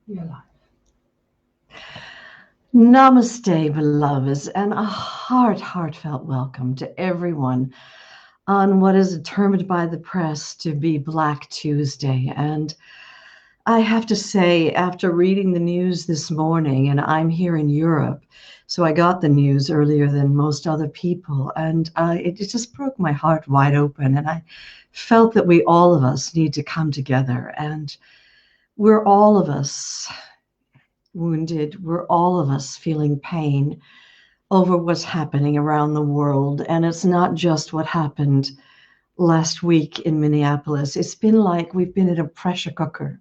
You're alive. Namaste, beloveds, and a heartfelt welcome to everyone on what is determined by the press to be Black Tuesday. And I have to say, after reading the news this morning, and I'm here in Europe, so I got the news earlier than most other people, and it just broke my heart wide open. And I felt that all of us need to come together, and we're all of us wounded. We're all of us feeling pain over what's happening around the world. And it's not just what happened last week in Minneapolis. It's been like we've been in a pressure cooker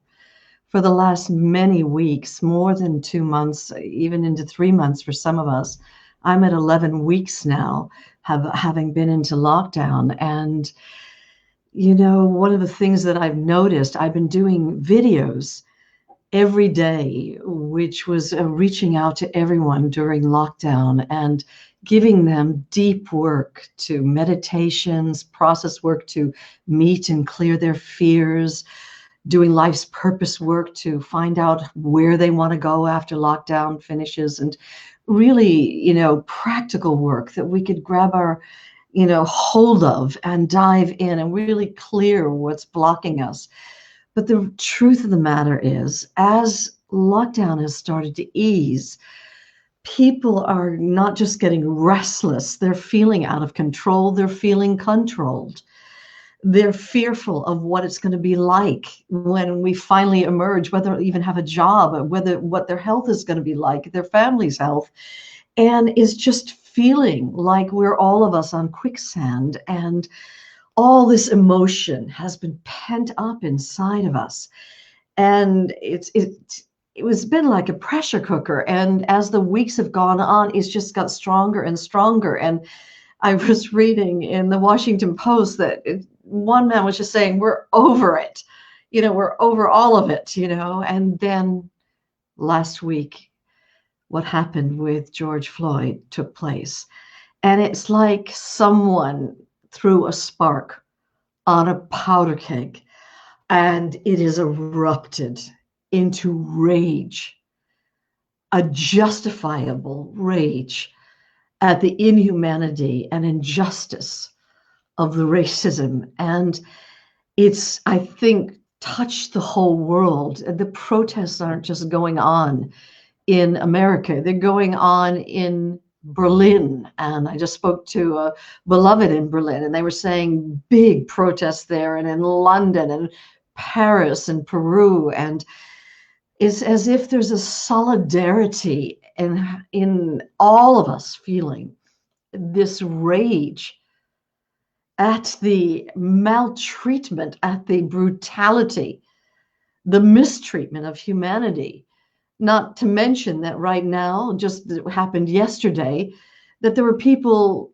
for the last many weeks, more than 2 months, even into 3 months for some of us. I'm at 11 weeks now, having been into lockdown. And, one of the things that I've noticed, I've been doing videos every day, which was reaching out to everyone during lockdown and giving them deep work to meditations, process work to meet and clear their fears, doing life's purpose work to find out where they want to go after lockdown finishes, and really, practical work that we could grab our, hold of and dive in and really clear what's blocking us. But the truth of the matter is, as lockdown has started to ease, people are not just getting restless, they're feeling out of control, they're feeling controlled. They're fearful of what it's going to be like when we finally emerge, whether they even have a job, or what their health is going to be like, their family's health, and is just feeling like we're all of us on quicksand, and all this emotion has been pent up inside of us. And it was been like a pressure cooker. And as the weeks have gone on, it's just got stronger and stronger. And I was reading in the Washington Post that one man was just saying, we're over it. We're over all of it, And then last week, what happened with George Floyd took place. And it's like someone threw a spark on a powder keg, and it is erupted into rage, a justifiable rage at the inhumanity and injustice of the racism. And it's, I think, touched the whole world. The protests aren't just going on in America, they're going on in Berlin. And I just spoke to a beloved in Berlin, and they were saying big protests there, and in London and Paris and Peru. And it's as if there's a solidarity in all of us feeling this rage at the maltreatment, at the brutality, the mistreatment of humanity. Not to mention that right now, just happened yesterday, that there were people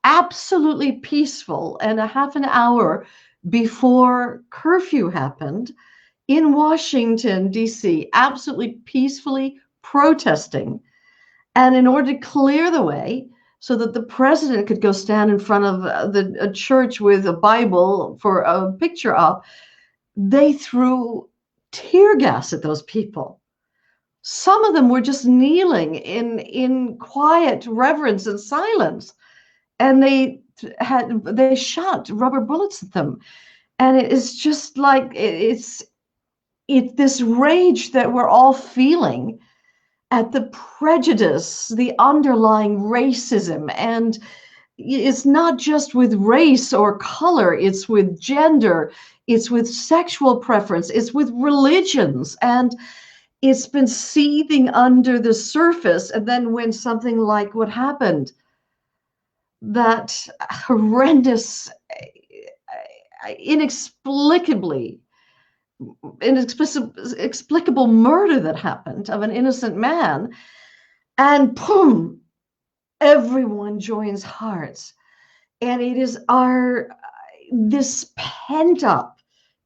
absolutely peaceful, and a half an hour before curfew happened in Washington, D.C., absolutely peacefully protesting. And in order to clear the way so that the president could go stand in front of a church with a Bible for a picture op, they threw tear gas at those people. Some of them were just kneeling in quiet reverence and silence, and they shot rubber bullets at them. And it is just like it's this rage that we're all feeling at the prejudice, the underlying racism. And it's not just with race or color, it's with gender, it's with sexual preference, it's with religions. And it's been seething under the surface. And then when something like what happened, that horrendous, inexplicable murder that happened of an innocent man, and boom, everyone joins hearts. And it is this pent up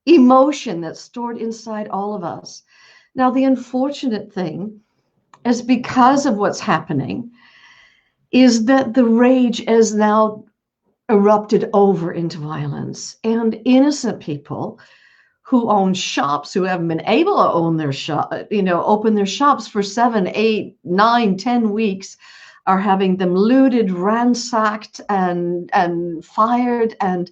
emotion that's stored inside all of us. Now, the unfortunate thing is, because of what's happening, is that the rage has now erupted over into violence, and innocent people who own shops, who haven't been able to own their shop, open their shops for 7, 8, 9, 10 weeks, are having them looted, ransacked, and fired, and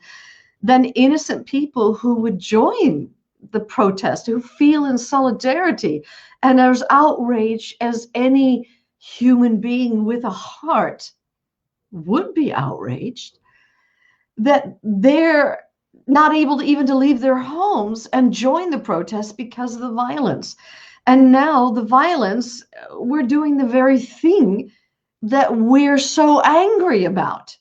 then innocent people who would join the protest, who feel in solidarity and as outraged as any human being with a heart would be outraged, that they're not able to even to leave their homes and join the protest because of the violence. And now the violence, we're doing the very thing that we're so angry about.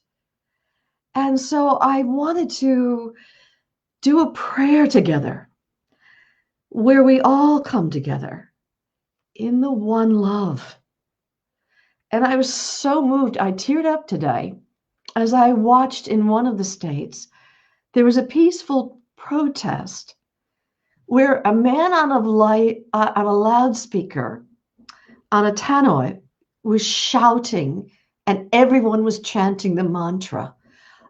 And so I wanted to do a prayer together where we all come together in the one love. And I was so moved. I teared up today as I watched in one of the states, there was a peaceful protest where a man on a loudspeaker on a tannoy was shouting, and everyone was chanting the mantra,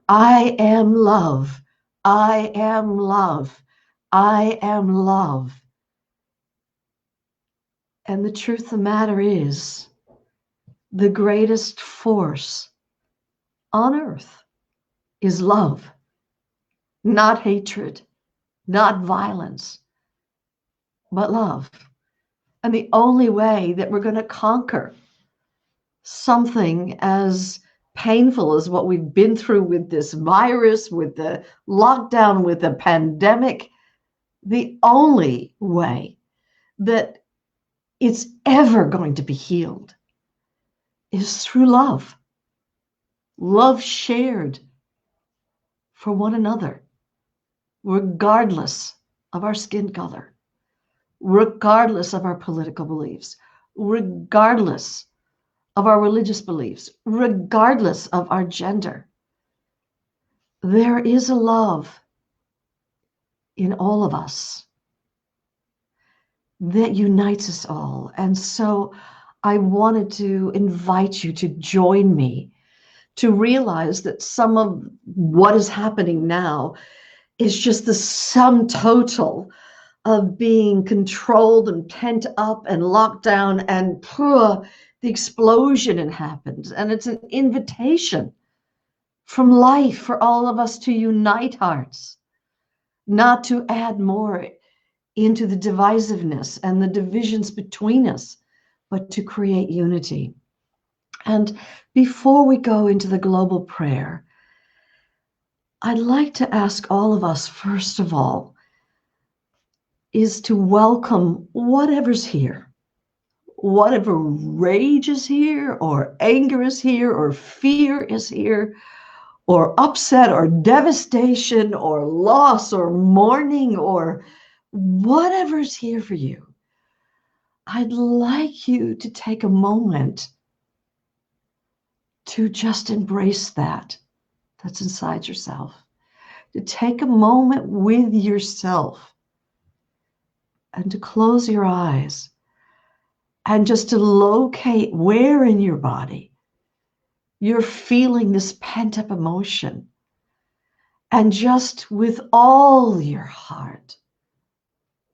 I am love, I am love, I am love. And the truth of the matter is, the greatest force on earth is love, not hatred, not violence, but love. And the only way that we're going to conquer something as painful as what we've been through with this virus, with the lockdown, with the pandemic, the only way that it's ever going to be healed is through love. Love shared for one another, regardless of our skin color, regardless of our political beliefs, regardless of our religious beliefs, regardless of our gender. There is a love in all of us that unites us all. And so I wanted to invite you to join me to realize that some of what is happening now is just the sum total of being controlled and pent up and locked down, and the explosion that happened. And it's an invitation from life for all of us to unite hearts, not to add more into the divisiveness and the divisions between us, but to create unity. And before we go into the global prayer, I'd like to ask all of us, first of all, is to welcome whatever's here. Whatever rage is here, or anger is here, or fear is here, or upset, or devastation, or loss, or mourning, or whatever's here for you. I'd like you to take a moment to just embrace that's inside yourself, to take a moment with yourself and to close your eyes and just to locate where in your body you're feeling this pent-up emotion, and just with all your heart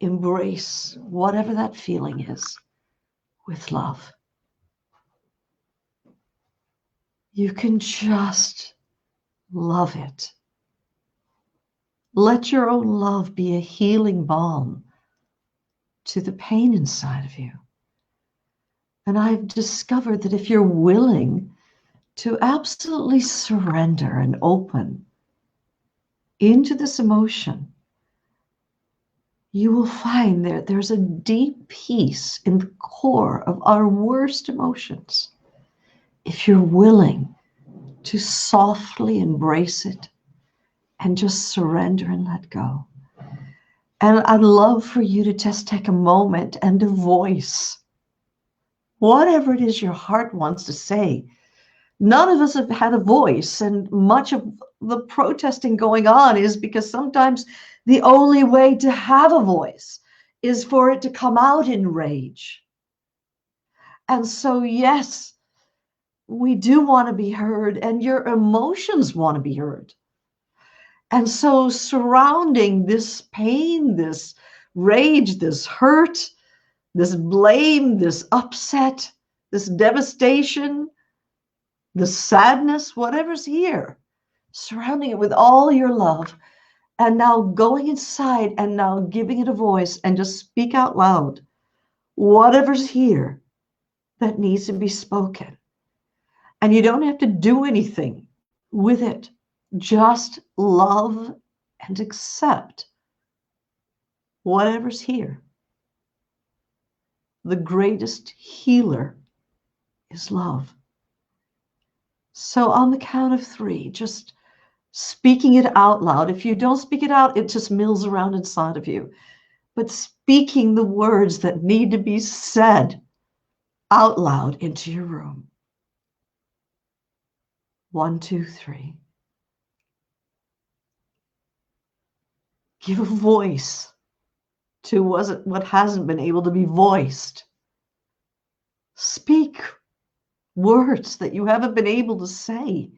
embrace whatever that feeling is with love. You can just love it. Let your own love be a healing balm to the pain inside of you. And I've discovered that if you're willing to absolutely surrender and open into this emotion, you will find there's a deep peace in the core of our worst emotions. If you're willing to softly embrace it and just surrender and let go. And I'd love for you to just take a moment and to voice whatever it is your heart wants to say. None of us have had a voice, and much of the protesting going on is because sometimes the only way to have a voice is for it to come out in rage. And so, yes, we do want to be heard, and your emotions want to be heard. And so surrounding this pain, this rage, this hurt, this blame, this upset, this devastation, the sadness, whatever's here, surrounding it with all your love, and now going inside and now giving it a voice and just speak out loud whatever's here that needs to be spoken. And you don't have to do anything with it. Just love and accept whatever's here. The greatest healer is love. So on the count of 3, just speaking it out loud. If you don't speak it out, it just mills around inside of you. But speaking the words that need to be said out loud into your room. 1, 2, 3. Give a voice to what hasn't been able to be voiced. Speak words that you haven't been able to say.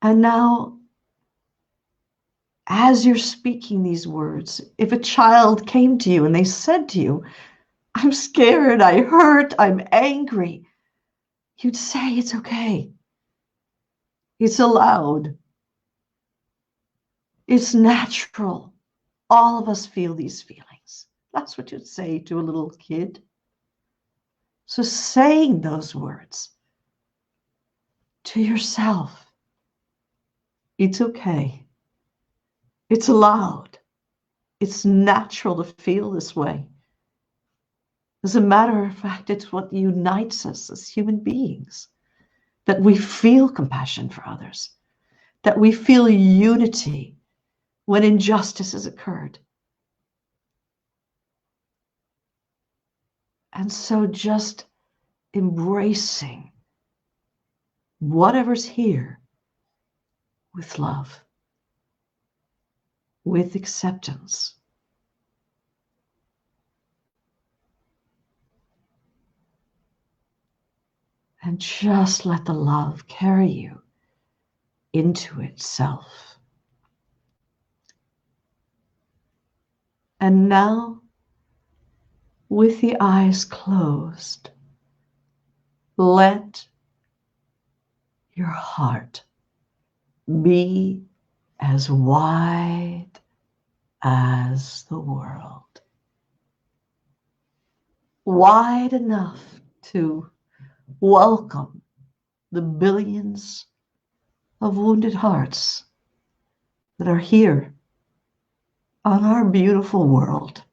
And now, as you're speaking these words, if a child came to you and they said to you, I'm scared, I hurt, I'm angry, you'd say, it's okay. It's allowed. It's natural. All of us feel these feelings. That's what you'd say to a little kid. So saying those words to yourself, it's okay. It's allowed. It's natural to feel this way. As a matter of fact, it's what unites us as human beings, that we feel compassion for others, that we feel unity when injustice has occurred. And so just embracing whatever's here with love, with acceptance. And just let the love carry you into itself. And now, with the eyes closed, let your heart be as wide as the world. Wide enough to welcome the billions of wounded hearts that are here on our beautiful world.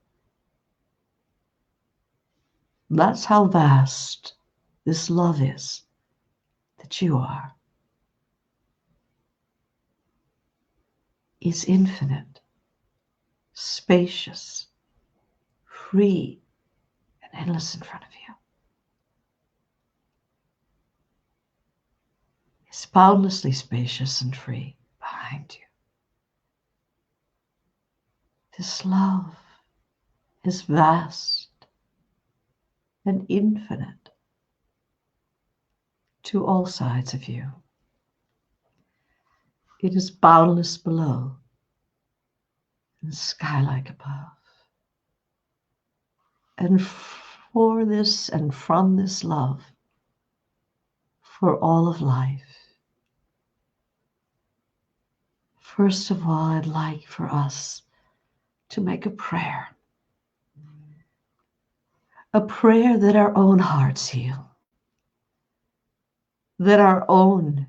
That's how vast this love is that you are. It's infinite, spacious, free, and endless in front of you. It's boundlessly spacious and free behind you. This love is vast and infinite to all sides of you. It is boundless below and sky-like above. And for this and from this love, for all of life, first of all, I'd like for us to make a prayer that our own hearts heal, that our own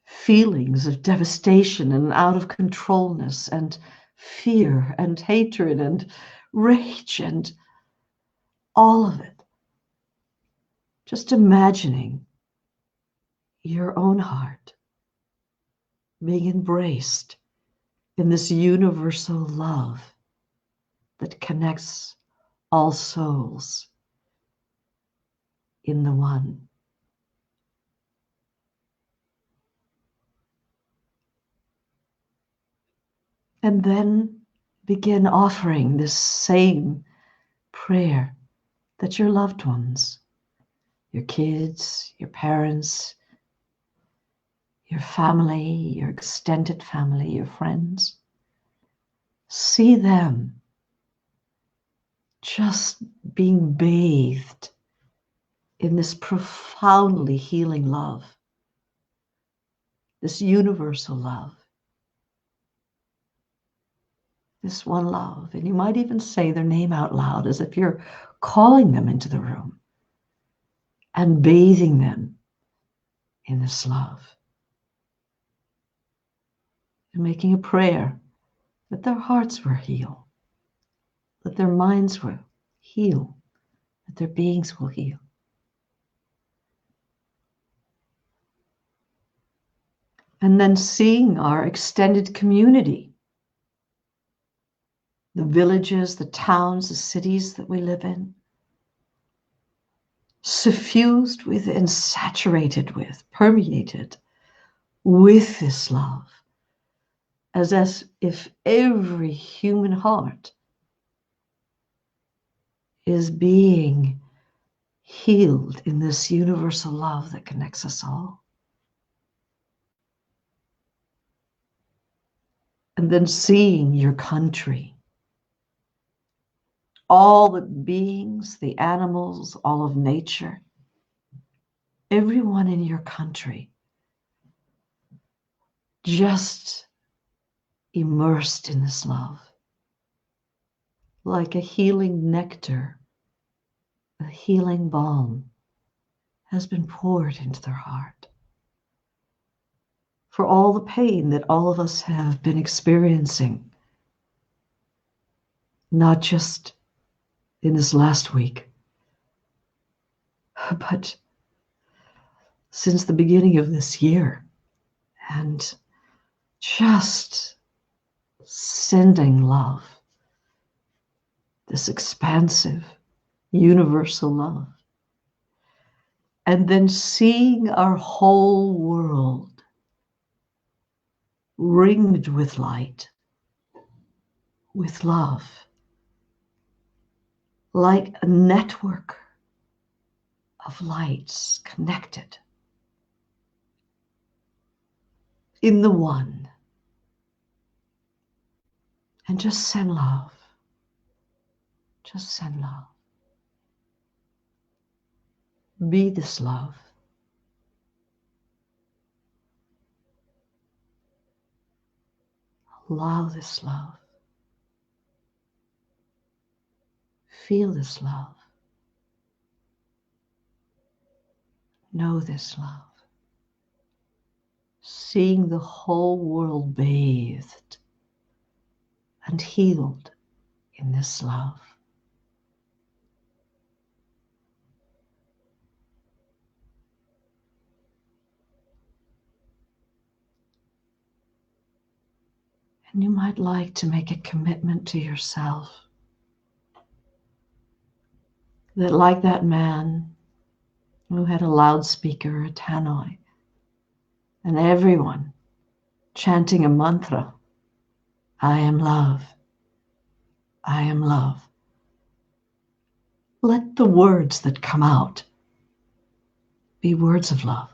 feelings of devastation and out of controlness and fear and hatred and rage and all of it. Just imagining your own heart being embraced in this universal love that connects all souls in the one. And then begin offering this same prayer that your loved ones, your kids, your parents, your family, your extended family, your friends. See them just being bathed in this profoundly healing love, this universal love, this one love. And you might even say their name out loud as if you're calling them into the room and bathing them in this love. And making a prayer that their hearts will heal, that their minds will heal, that their beings will heal. And then seeing our extended community, the villages, the towns, the cities that we live in, suffused with and saturated with, permeated with this love, as if every human heart is being healed in this universal love that connects us all. And then seeing your country, all the beings, the animals, all of nature, everyone in your country just immersed in this love, like a healing nectar, a healing balm has been poured into their heart. For all the pain that all of us have been experiencing, not just in this last week, but since the beginning of this year, and just sending love, this expansive, universal love, and then seeing our whole world ringed with light, with love, like a network of lights connected in the one. And just send love. Just send love. Be this love. Allow this love. Feel this love. Know this love. Seeing the whole world bathed and healed in this love. And you might like to make a commitment to yourself that, like that man who had a loudspeaker, a tannoy, and everyone chanting a mantra, I am love, I am love. Let the words that come out be words of love.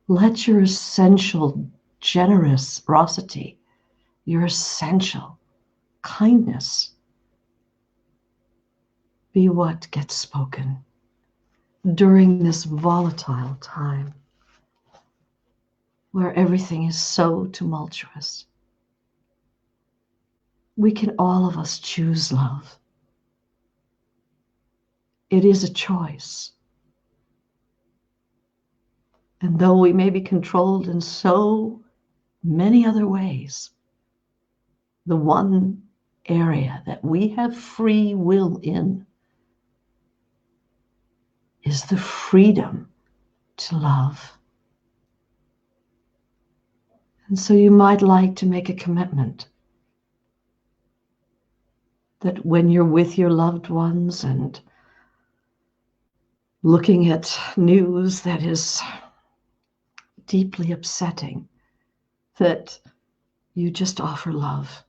Let your essential generosity, your essential kindness be what gets spoken during this volatile time where everything is so tumultuous. We can all of us choose love. It is a choice. And though we may be controlled in so many other ways, the one area that we have free will in is the freedom to love. And so you might like to make a commitment that when you're with your loved ones and looking at news that is deeply upsetting, that you just offer love.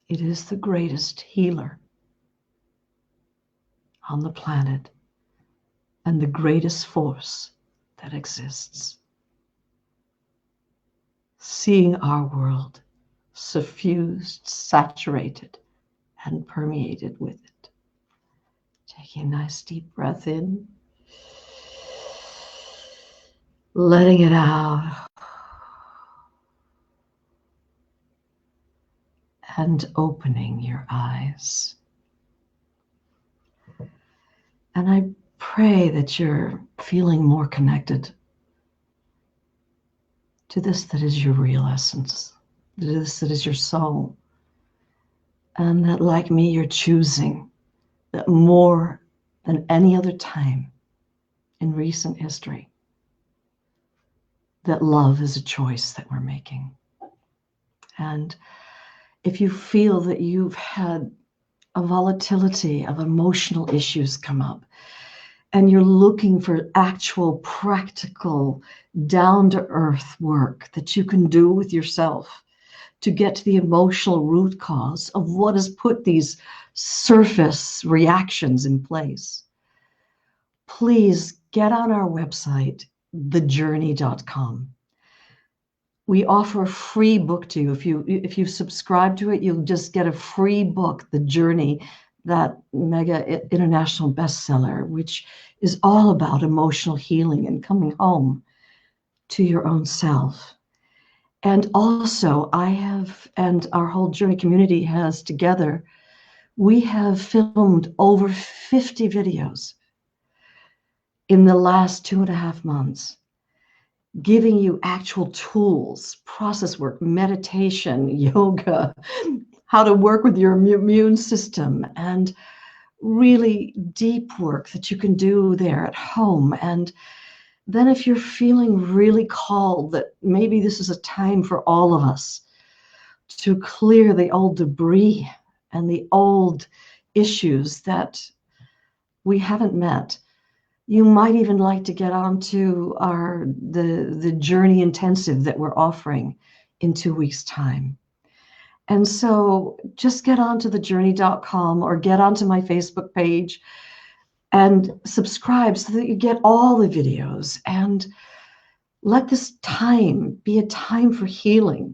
It is the greatest healer on the planet and the greatest force that exists. Seeing our world suffused, saturated, and permeated with it. Taking a nice deep breath in, letting it out, and opening your eyes. And I pray that you're feeling more connected to this that is your real essence, to this that is your soul. And that, like me, you're choosing that more than any other time in recent history, that love is a choice that we're making. And if you feel that you've had a volatility of emotional issues come up, and you're looking for actual practical, down-to-earth work that you can do with yourself to get to the emotional root cause of what has put these surface reactions in place, please get on our website, thejourney.com. We offer a free book to you. If you subscribe to it, you'll just get a free book, The Journey, that mega international bestseller, which is all about emotional healing and coming home to your own self. And also, I have, and our whole Journey community has together, we have filmed over 50 videos in the last 2.5 months, giving you actual tools, process work, meditation, yoga, how to work with your immune system, and really deep work that you can do there at home. And then if you're feeling really called that maybe this is a time for all of us to clear the old debris and the old issues that we haven't met, you might even like to get onto the Journey Intensive that we're offering in 2 weeks' time. And so just get onto thejourney.com or get onto my Facebook page and subscribe so that you get all the videos, and let this time be a time for healing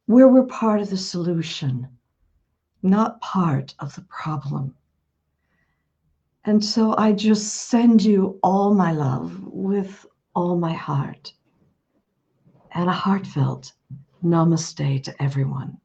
where we're part of the solution, not part of the problem. And so I just send you all my love with all my heart, and a heartfelt namaste to everyone.